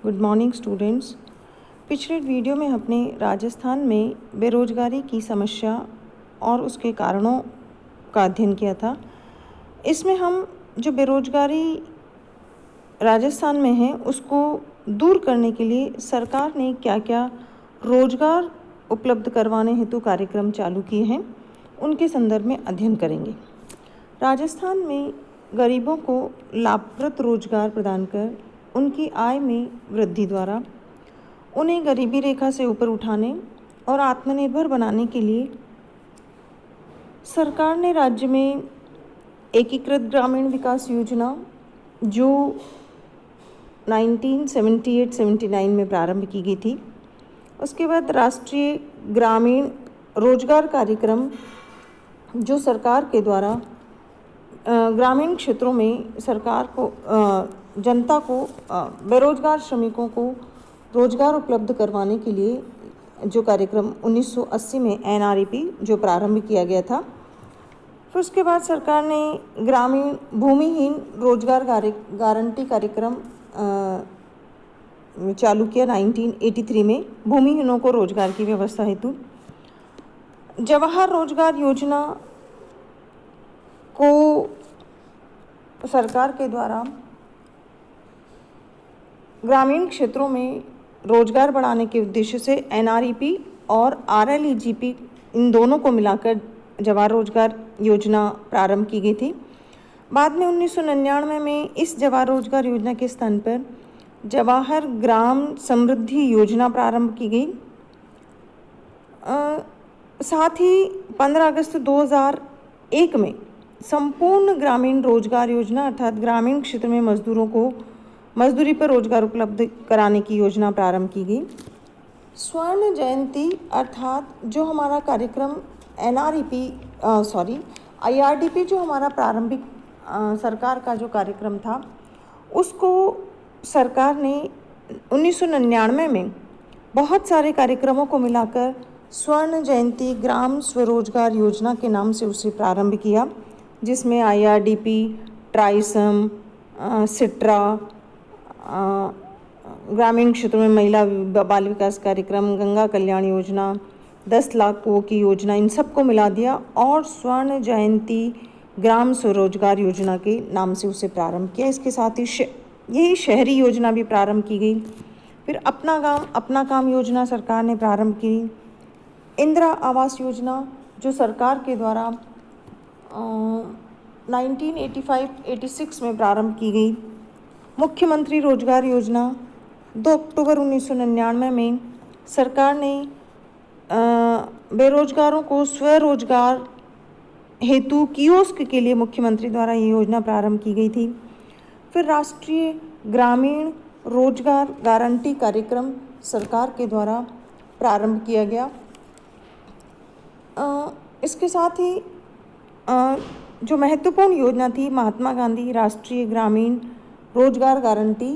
Good morning students. पिछले video में हमने राजस्थान में बेरोजगारी की समस्या और उसके कारणों का अध्ययन किया था। इसमें हम जो बेरोजगारी राजस्थान में है उसको दूर करने के लिए सरकार ने क्या क्या रोजगार उपलब्ध करवाने हेतु कार्यक्रम चालू किए हैं उनके संदर्भ में अध्ययन करेंगे। राजस्थान में गरीबों को लाभप्रद रोजगार प्रदान कर उनकी आय में वृद्धि द्वारा उन्हें गरीबी रेखा से ऊपर उठाने और आत्मनिर्भर बनाने के लिए सरकार ने राज्य में एकीकृत ग्रामीण विकास योजना जो 1978-79 में प्रारंभ की गई थी, उसके बाद राष्ट्रीय ग्रामीण रोजगार कार्यक्रम जो सरकार के द्वारा ग्रामीण क्षेत्रों में सरकार को जनता को बेरोजगार श्रमिकों को रोजगार उपलब्ध करवाने के लिए जो कार्यक्रम 1980 में NREP जो प्रारंभ किया गया था। फिर उसके बाद सरकार ने ग्रामीण भूमिहीन रोजगार गारंटी कार्यक्रम चालू किया 1983 में भूमिहीनों को रोजगार की व्यवस्था हेतु। जवाहर रोजगार योजना को सरकार के द्वारा ग्रामीण क्षेत्रों में रोजगार बढ़ाने के उद्देश्य से NREP और RLEGP इन दोनों को मिलाकर जवाहर रोजगार योजना प्रारंभ की गई थी। बाद में 1999 में इस जवाहर रोजगार योजना के स्थान पर जवाहर ग्राम समृद्धि योजना प्रारंभ की गई। साथ ही 15 अगस्त 2001 में संपूर्ण ग्रामीण रोजगार योजना अर्थात ग्रामीण क्षेत्र में मजदूरों को मजदूरी पर रोजगार उपलब्ध कराने की योजना प्रारंभ की गई। स्वर्ण जयंती अर्थात जो हमारा कार्यक्रम IRDP जो हमारा प्रारंभिक सरकार का जो कार्यक्रम था उसको सरकार ने 1999 में बहुत सारे कार्यक्रमों को मिलाकर स्वर्ण जयंती ग्राम स्वरोजगार योजना के नाम से उसे प्रारंभ किया, जिसमें IRDP, ट्राइसम, सिट्रा, ग्रामीण क्षेत्रों में महिला बाल विकास कार्यक्रम, गंगा कल्याण योजना, 10 लाख कुओं की योजना, इन सबको मिला दिया और स्वर्ण जयंती ग्राम स्वरोजगार योजना के नाम से उसे प्रारंभ किया। इसके साथ ही यही शहरी योजना भी प्रारंभ की गई। फिर अपना गांव अपना काम योजना सरकार ने प्रारंभ की। इंदिरा आवास योजना जो सरकार के द्वारा 1985-86 में प्रारंभ की गई। मुख्यमंत्री रोजगार योजना 2 अक्टूबर 1999 में सरकार ने बेरोजगारों को स्वरोजगार हेतु कियोस्क के लिए मुख्यमंत्री द्वारा ये योजना प्रारंभ की गई थी। फिर राष्ट्रीय ग्रामीण रोजगार गारंटी कार्यक्रम सरकार के द्वारा प्रारंभ किया गया। इसके साथ ही जो महत्वपूर्ण योजना थी महात्मा गांधी राष्ट्रीय ग्रामीण रोजगार गारंटी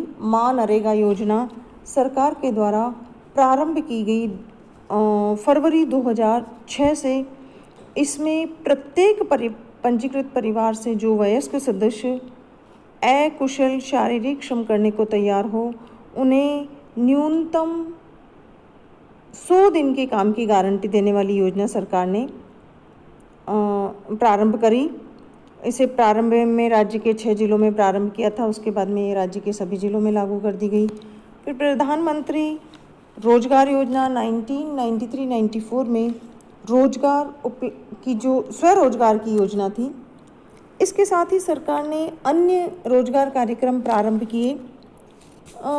नरेगा योजना सरकार के द्वारा प्रारंभ की गई फरवरी 2006 से। इसमें प्रत्येक पंजीकृत परिवार से जो वयस्क सदस्य अकुशल शारीरिक श्रम करने को तैयार हो उन्हें न्यूनतम 100 दिन के काम की गारंटी देने वाली योजना सरकार ने प्रारंभ करी। इसे प्रारंभ में राज्य के 6 जिलों में प्रारंभ किया था, उसके बाद में ये राज्य के सभी जिलों में लागू कर दी गई। फिर प्रधानमंत्री रोजगार योजना 1993-94 में रोजगार की जो स्वरोजगार की योजना थी, इसके साथ ही सरकार ने अन्य रोजगार कार्यक्रम प्रारंभ किए।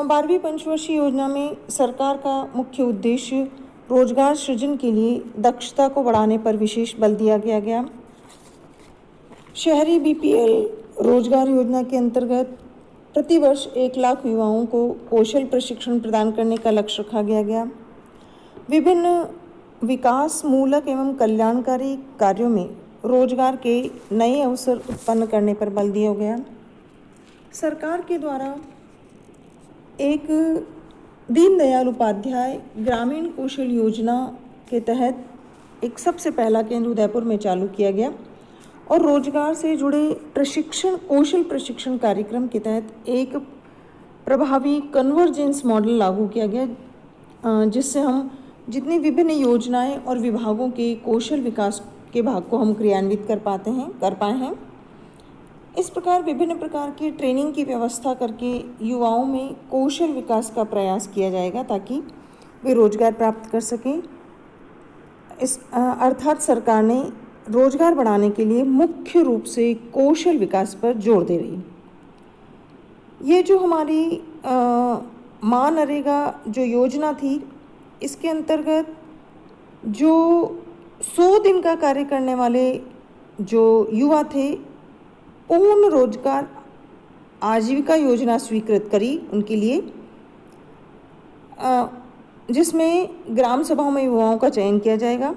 12वीं पंचवर्षीय योजना में सरकार का मुख्य उद्देश्य रोजगार सृजन के लिए दक्षता को बढ़ाने पर विशेष बल दिया गया। शहरी BPL रोजगार योजना के अंतर्गत प्रतिवर्ष 1 लाख युवाओं को कौशल प्रशिक्षण प्रदान करने का लक्ष्य रखा गया। विभिन्न विकास मूलक एवं कल्याणकारी कार्यों में रोजगार के नए अवसर उत्पन्न करने पर बल दिया गया। सरकार के द्वारा एक दीनदयाल उपाध्याय ग्रामीण कौशल योजना के तहत एक सबसे पहला केंद्र उदयपुर में चालू किया गया और रोजगार से जुड़े कौशल प्रशिक्षण कार्यक्रम के तहत एक प्रभावी कन्वर्जेंस मॉडल लागू किया गया, जिससे हम जितनी विभिन्न योजनाएं और विभागों के कौशल विकास के भाग को हम क्रियान्वित कर पाए हैं। इस प्रकार विभिन्न प्रकार की ट्रेनिंग की व्यवस्था करके युवाओं में कौशल विकास का प्रयास किया जाएगा ताकि वे रोजगार प्राप्त कर सकें। अर्थात सरकार ने रोजगार बढ़ाने के लिए मुख्य रूप से कौशल विकास पर जोर दे रही। ये जो हमारी मनरेगा जो योजना थी, इसके अंतर्गत जो 100 दिन का कार्य करने वाले जो युवा थे, पूर्ण रोजगार आजीविका योजना स्वीकृत करी उनके लिए, जिसमें ग्राम सभाओं में युवाओं का चयन किया जाएगा।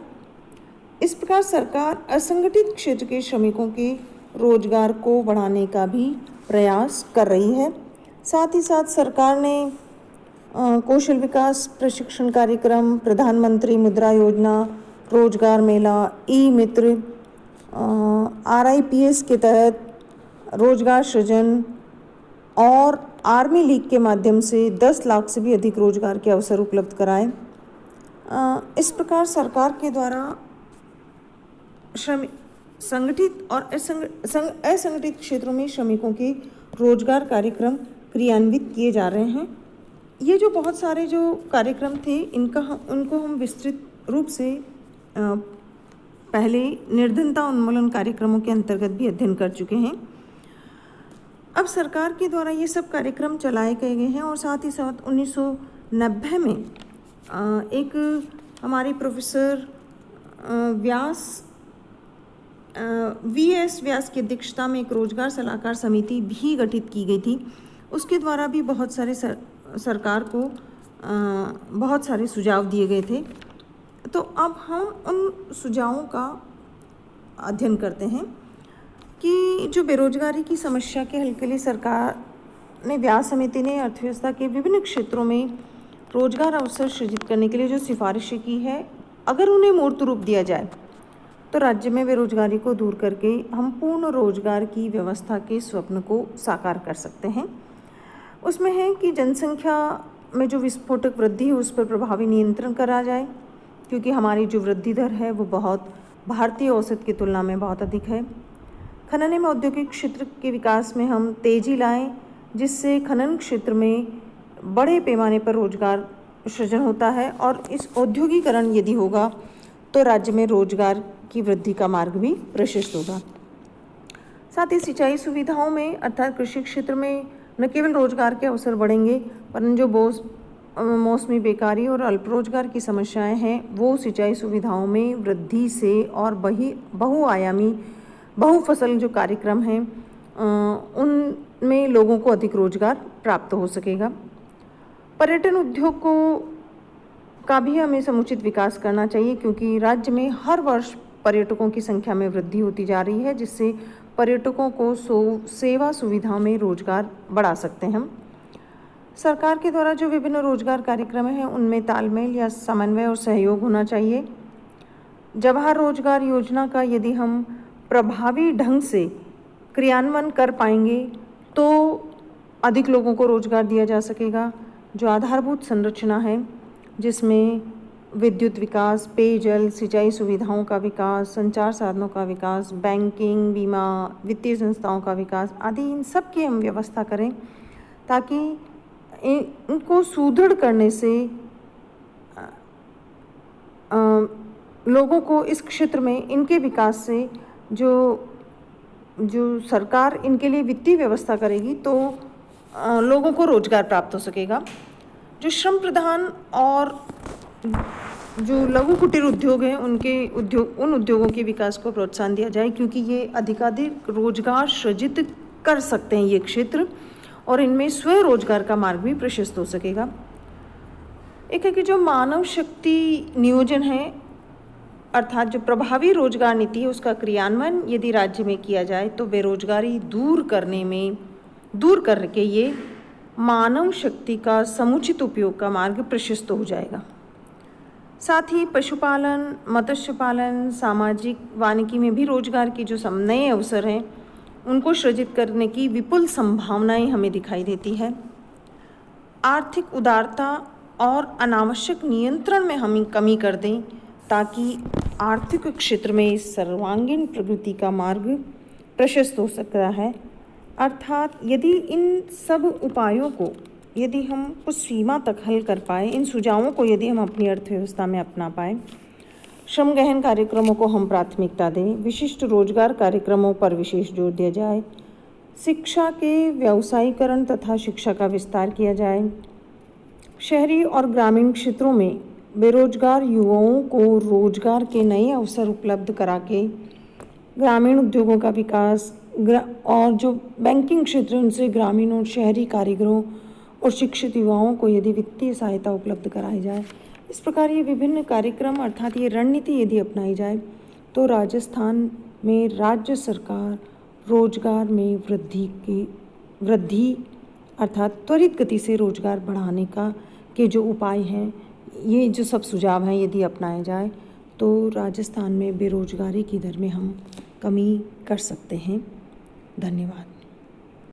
इस प्रकार सरकार असंगठित क्षेत्र के श्रमिकों के रोजगार को बढ़ाने का भी प्रयास कर रही है। साथ ही साथ सरकार ने कौशल विकास प्रशिक्षण कार्यक्रम, प्रधानमंत्री मुद्रा योजना, रोजगार मेला, ई मित्र, RIPS के तहत रोजगार सृजन और आर्मी लीग के माध्यम से 10 लाख से भी अधिक रोजगार के अवसर उपलब्ध कराए। इस प्रकार सरकार के द्वारा संगठित और असंगठित क्षेत्रों में श्रमिकों के रोजगार कार्यक्रम क्रियान्वित किए जा रहे हैं। ये जो बहुत सारे जो कार्यक्रम थे, उनको हम विस्तृत रूप से पहले निर्धनता उन्मूलन कार्यक्रमों के अंतर्गत भी अध्ययन कर चुके हैं। अब सरकार के द्वारा ये सब कार्यक्रम चलाए गए हैं और साथ ही साथ 1990 में एक हमारे प्रोफेसर VS व्यास की अध्यक्षता में एक रोजगार सलाहकार समिति भी गठित की गई थी। उसके द्वारा भी बहुत सारे सरकार को बहुत सारे सुझाव दिए गए थे। तो अब हम उन सुझावों का अध्ययन करते हैं कि जो बेरोजगारी की समस्या के हल के लिए सरकार ने, व्यास समिति ने अर्थव्यवस्था के विभिन्न क्षेत्रों में रोजगार अवसर सृजित करने के लिए जो सिफारिशें की है, अगर उन्हें मूर्त रूप दिया जाए तो राज्य में बेरोजगारी को दूर करके हम पूर्ण रोजगार की व्यवस्था के स्वप्न को साकार कर सकते हैं। उसमें है कि जनसंख्या में जो विस्फोटक वृद्धि है उस पर प्रभावी नियंत्रण करा जाए, क्योंकि हमारी जो वृद्धि दर है वो बहुत भारतीय औसत की तुलना में बहुत अधिक है। खनन एवं औद्योगिक क्षेत्र के विकास में हम तेजी लाएं, जिससे खनन क्षेत्र में बड़े पैमाने पर रोजगार सृजन होता है और इस औद्योगिकरण यदि होगा तो राज्य में रोजगार की वृद्धि का मार्ग भी प्रशस्त होगा। साथ ही सिंचाई सुविधाओं में अर्थात कृषि क्षेत्र में न केवल रोजगार के अवसर बढ़ेंगे, वरन जो मौसमी बेकारी और अल्प रोजगार की समस्याएं हैं वो सिंचाई सुविधाओं में वृद्धि से और बहुआयामी बहुफसल जो कार्यक्रम हैं उनमें लोगों को अधिक रोजगार प्राप्त हो सकेगा। पर्यटन उद्योग का भी हमें समुचित विकास करना चाहिए, क्योंकि राज्य में हर वर्ष पर्यटकों की संख्या में वृद्धि होती जा रही है, जिससे पर्यटकों को सेवा सुविधाओं में रोजगार बढ़ा सकते हैं हम। सरकार के द्वारा जो विभिन्न रोजगार कार्यक्रम हैं उनमें तालमेल या समन्वय और सहयोग होना चाहिए। जवाहर रोजगार योजना का यदि हम प्रभावी ढंग से क्रियान्वयन कर पाएंगे तो अधिक लोगों को रोजगार दिया जा सकेगा। जो आधारभूत संरचना है, जिसमें विद्युत विकास, पेयजल, सिंचाई सुविधाओं का विकास, संचार साधनों का विकास, बैंकिंग, बीमा, वित्तीय संस्थाओं का विकास आदि, इन सब की हम व्यवस्था करें ताकि इनको सुदृढ़ करने से लोगों को इस क्षेत्र में इनके विकास से जो सरकार इनके लिए वित्तीय व्यवस्था करेगी तो लोगों को रोजगार प्राप्त हो सकेगा। जो श्रम प्रधान और जो लघु कुटीर उद्योग हैं उन उद्योगों के विकास को प्रोत्साहन दिया जाए, क्योंकि ये अधिकाधिक रोजगार सृजित कर सकते हैं ये क्षेत्र, और इनमें स्वरोजगार का मार्ग भी प्रशस्त हो सकेगा। एक है कि जो मानव शक्ति नियोजन है, अर्थात जो प्रभावी रोजगार नीति है उसका क्रियान्वयन यदि राज्य में किया जाए तो बेरोजगारी दूर करके ये मानव शक्ति का समुचित उपयोग का मार्ग प्रशस्त हो जाएगा। साथ ही पशुपालन, मत्स्य पालन, सामाजिक वानिकी में भी रोजगार की जो नए अवसर हैं उनको सृजित करने की विपुल संभावनाएं हमें दिखाई देती है। आर्थिक उदारता और अनावश्यक नियंत्रण में हम कमी कर दें, ताकि आर्थिक क्षेत्र में सर्वांगीण प्रगति का मार्ग प्रशस्त हो सकता है। अर्थात यदि इन सब उपायों को यदि हम कुछ सीमा तक हल कर पाए, इन सुझावों को यदि हम अपनी अर्थव्यवस्था में अपना पाए, श्रम गहन कार्यक्रमों को हम प्राथमिकता दें, विशिष्ट रोजगार कार्यक्रमों पर विशेष जोर दिया जाए, शिक्षा के व्यावसायीकरण तथा शिक्षा का विस्तार किया जाए, शहरी और ग्रामीण क्षेत्रों में बेरोजगार युवाओं को रोजगार के नए अवसर उपलब्ध करा के ग्रामीण उद्योगों का विकास और जो बैंकिंग क्षेत्र है उनसे ग्रामीण और शहरी कारीगरों और शिक्षित युवाओं को यदि वित्तीय सहायता उपलब्ध कराई जाए, इस प्रकार ये विभिन्न कार्यक्रम अर्थात ये रणनीति यदि अपनाई जाए, तो राजस्थान में राज्य सरकार रोजगार में वृद्धि अर्थात त्वरित गति से रोजगार बढ़ाने के जो उपाय हैं, ये जो सब सुझाव हैं यदि अपनाए जाए, तो राजस्थान में बेरोजगारी की दर में हम कमी कर सकते हैं। धन्यवाद।